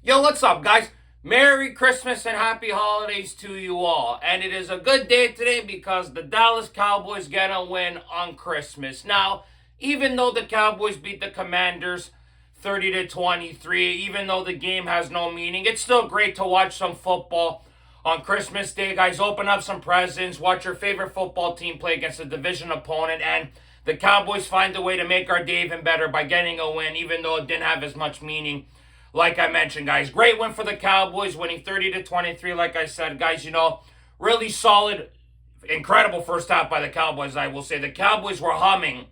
Yo, what's up, guys? Merry Christmas and Happy Holidays to you all. And it is a good day today because the Dallas Cowboys get a win on Christmas. Now, even though the Cowboys beat the Commanders 30 to 23, even though the game has no meaning, it's still great to watch some football on Christmas Day. Guys, open up some presents, watch your favorite football team play against a division opponent, and the Cowboys find a way to make our day even better by getting a win, even though it didn't have as much meaning. Like I mentioned, guys, great win for the Cowboys, winning 30 to 23. Like I said, guys, really solid, incredible first half by the Cowboys, I will say. The Cowboys were humming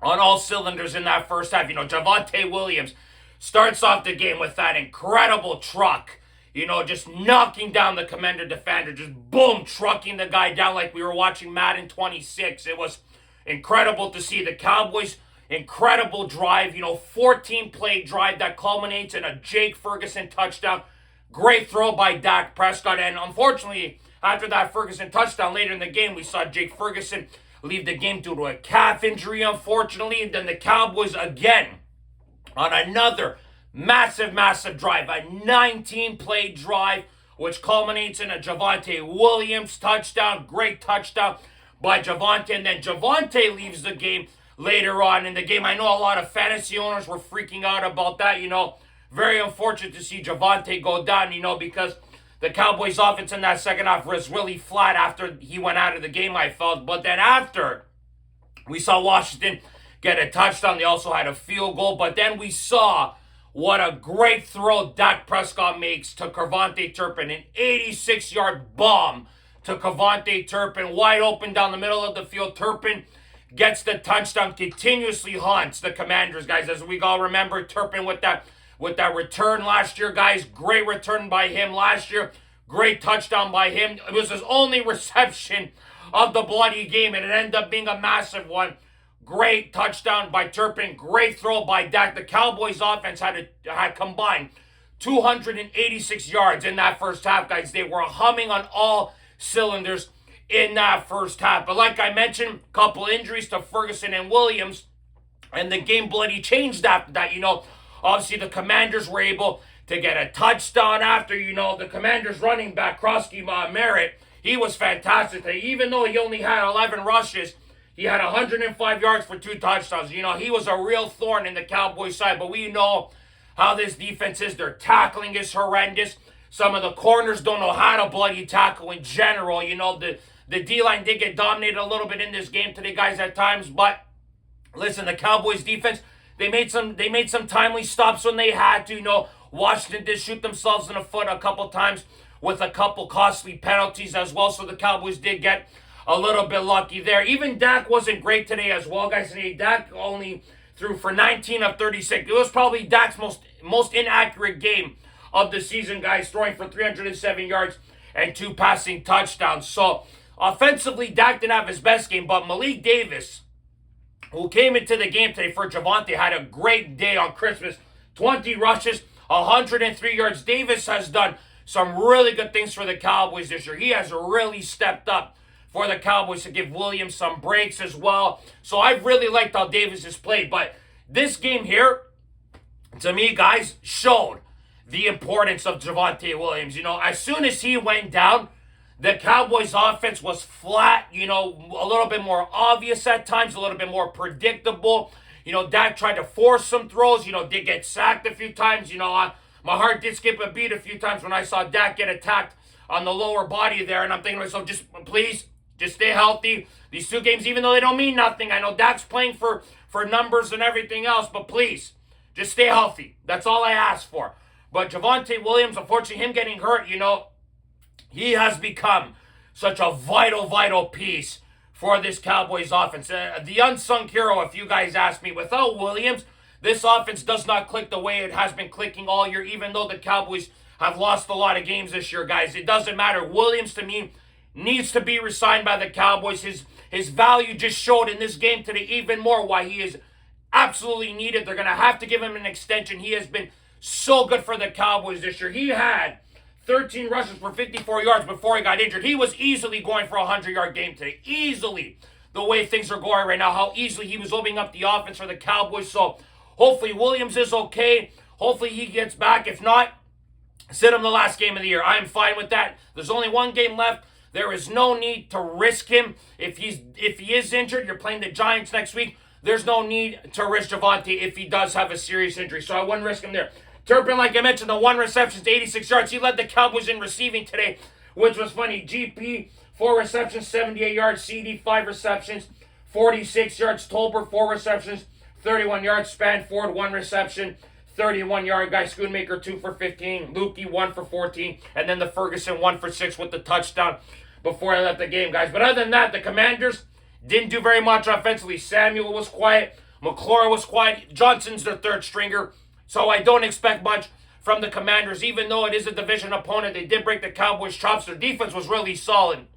on all cylinders in that first half. Javonte Williams starts off the game with that incredible truck, just knocking down the Commander defender, just boom, trucking the guy down like we were watching Madden 26. It was incredible to see the Cowboys. Incredible drive, 14-play drive that culminates in a Jake Ferguson touchdown. Great throw by Dak Prescott. And unfortunately, after that Ferguson touchdown later in the game, we saw Jake Ferguson leave the game due to a calf injury, unfortunately. And then the Cowboys again on another massive drive, a 19-play drive, which culminates in a Javonte Williams touchdown. Great touchdown by Javonte. And then Javonte leaves the game later on in the game. I know a lot of fantasy owners were freaking out about that. Very unfortunate to see Javonte go down, because the Cowboys offense in that second half was really flat after he went out of the game, I felt. But then after, we saw Washington get a touchdown. They also had a field goal. But then we saw what a great throw Dak Prescott makes to KaVontae Turpin. An 86-yard bomb to KaVontae Turpin. Wide open down the middle of the field. Turpin gets the touchdown, continuously haunts the Commanders, guys. As we all remember, Turpin with that return last year, guys. Great return by him last year. Great touchdown by him. It was his only reception of the bloody game, and it ended up being a massive one. Great touchdown by Turpin. Great throw by Dak. The Cowboys offense had combined 286 yards in that first half, guys. They were humming on all cylinders in that first half. But like I mentioned, a couple injuries to Ferguson and Williams, and the game bloody changed after that. Obviously the Commanders were able to get a touchdown after, the Commanders running back, Krosky Merritt. He was fantastic. Even though he only had 11 rushes, he had 105 yards for 2 touchdowns. He was a real thorn in the Cowboys side, but we know how this defense is. Their tackling is horrendous. Some of the corners don't know how to bloody tackle in general. The D-line did get dominated a little bit in this game today, guys, at times. But listen, the Cowboys defense, they made some timely stops when they had to. Washington did shoot themselves in the foot a couple times with a couple costly penalties as well. So the Cowboys did get a little bit lucky there. Even Dak wasn't great today as well, guys. Dak only threw for 19 of 36. It was probably Dak's most inaccurate game of the season, guys, throwing for 307 yards and 2 passing touchdowns. So offensively, Dak didn't have his best game, but Malik Davis, who came into the game today for Javonte, had a great day on Christmas. 20 rushes, 103 yards. Davis has done some really good things for the Cowboys this year. He has really stepped up for the Cowboys to give Williams some breaks as well. So I really liked how Davis has played. But this game here, to me, guys, showed the importance of Javonte Williams. As soon as he went down, the Cowboys offense was flat, a little bit more obvious at times, a little bit more predictable. Dak tried to force some throws, did get sacked a few times. My heart did skip a beat a few times when I saw Dak get attacked on the lower body there. And I'm thinking to myself, please stay healthy. These 2 games, even though they don't mean nothing, I know Dak's playing for numbers and everything else, but please, just stay healthy. That's all I ask for. But Javonte Williams, unfortunately, him getting hurt, he has become such a vital piece for this Cowboys offense. The unsung hero, if you guys ask me. Without Williams, this offense does not click the way it has been clicking all year, even though the Cowboys have lost a lot of games this year, guys. It doesn't matter. Williams, to me, needs to be re-signed by the Cowboys. His value just showed in this game today even more why he is absolutely needed. They're going to have to give him an extension. He has been so good for the Cowboys this year. He had 13 rushes for 54 yards before he got injured. He was easily going for a 100-yard game today. Easily. The way things are going right now, how easily he was opening up the offense for the Cowboys. So hopefully Williams is okay. Hopefully he gets back. If not, Sit him the last game of the year. I'm fine with that. There's only one game left. There is no need to risk him. If he is injured, you're playing the Giants next week. There's no need to risk Javonte if he does have a serious injury. So I wouldn't risk him there. Turpin, like I mentioned, the 1 reception, 86 yards. He led the Cowboys in receiving today, which was funny. GP, 4 receptions, 78 yards. CD, 5 receptions, 46 yards. Tolbert, 4 receptions, 31 yards. Spanford, 1 reception, 31-yard guy. Schoonmaker, 2 for 15. Lukey, 1 for 14. And then the Ferguson, 1 for 6 with the touchdown before I left the game, guys. But other than that, the Commanders didn't do very much offensively. Samuel was quiet. McClure was quiet. Johnson's their third stringer. So I don't expect much from the Commanders. Even though it is a division opponent, they did break the Cowboys' chops. Their defense was really solid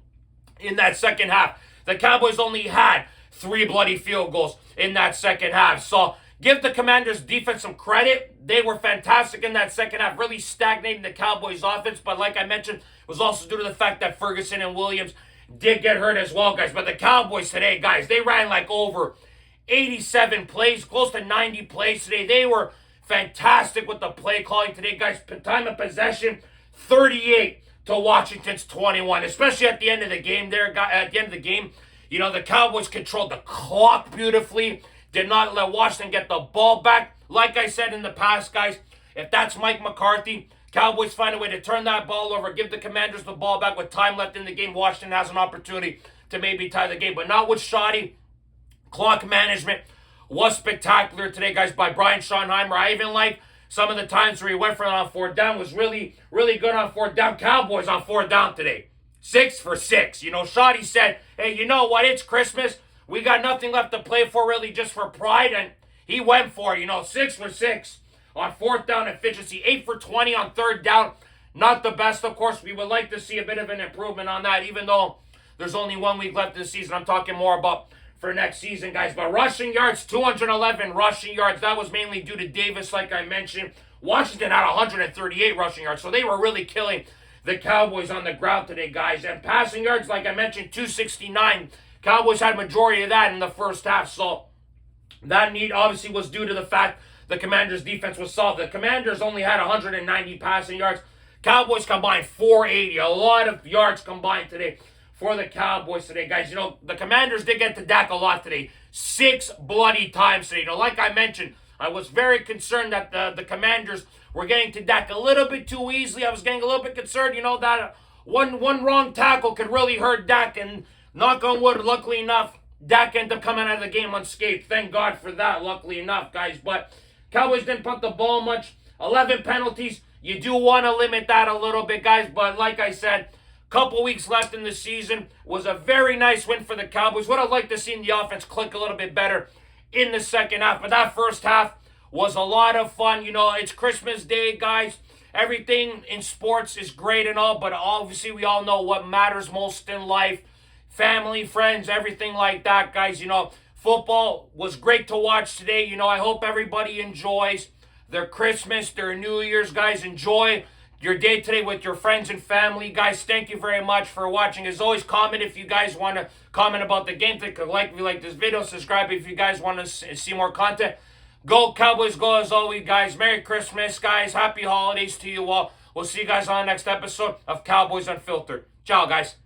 in that second half. The Cowboys only had 3 bloody field goals in that second half. So give the Commanders' defense some credit. They were fantastic in that second half, really stagnating the Cowboys' offense. But like I mentioned, it was also due to the fact that Ferguson and Williams did get hurt as well, guys. But the Cowboys today, guys, they ran like over 87 plays, close to 90 plays today. They were fantastic with the play calling today, guys. Time of possession, 38 to Washington's 21, especially at the end of the game there. At the end of the game, you know, the Cowboys controlled the clock beautifully, did not let Washington get the ball back. Like I said in the past, guys, if that's Mike McCarthy, Cowboys find a way to turn that ball over, give the Commanders the ball back with time left in the game. Washington has an opportunity to maybe tie the game, but not with Shoddy. Clock management was spectacular today, guys, by Brian Schottenheimer. I even like some of the times where he went for it on 4th down. Was really, really good on 4th down. Cowboys on 4th down today. 6 for 6. You know, Shoddy said, hey, you know what? It's Christmas. We got nothing left to play for, really, just for pride. And he went for it, 6 for 6 on 4th down efficiency. 8 for 20 on 3rd down. Not the best, of course. We would like to see a bit of an improvement on that, even though there's only 1 week left this season. I'm talking more about for next season, guys. But rushing yards, 211 rushing yards. That was mainly due to Davis, like I mentioned. Washington had 138 rushing yards, so they were really killing the Cowboys on the ground today, guys. And passing yards, like I mentioned, 269. Cowboys had majority of that in the first half, so that need obviously was due to the fact the Commanders' defense was solid. The Commanders only had 190 passing yards. Cowboys combined 480. A lot of yards combined today for the Cowboys today, guys. The Commanders did get to Dak a lot today. 6 bloody times today. Like I mentioned, I was very concerned that the Commanders were getting to Dak a little bit too easily. I was getting a little bit concerned, that one wrong tackle could really hurt Dak. And knock on wood, luckily enough, Dak ended up coming out of the game unscathed. Thank God for that, luckily enough, guys. But Cowboys didn't punt the ball much. 11 penalties. You do want to limit that a little bit, guys. But like I said, couple weeks left in the season. Was a very nice win for the Cowboys. Would have liked to see the offense click a little bit better in the second half. But that first half was a lot of fun. It's Christmas Day, guys. Everything in sports is great and all, but obviously we all know what matters most in life. Family, friends, everything like that, guys. Football was great to watch today. I hope everybody enjoys their Christmas, their New Year's, guys. Enjoy your day today with your friends and family. Guys, thank you very much for watching. As always, comment if you guys want to comment about the game. Click like if you like this video. Subscribe if you guys want to see more content. Go Cowboys, go as always, guys. Merry Christmas, guys. Happy holidays to you all. We'll see you guys on the next episode of Cowboys Unfiltered. Ciao, guys.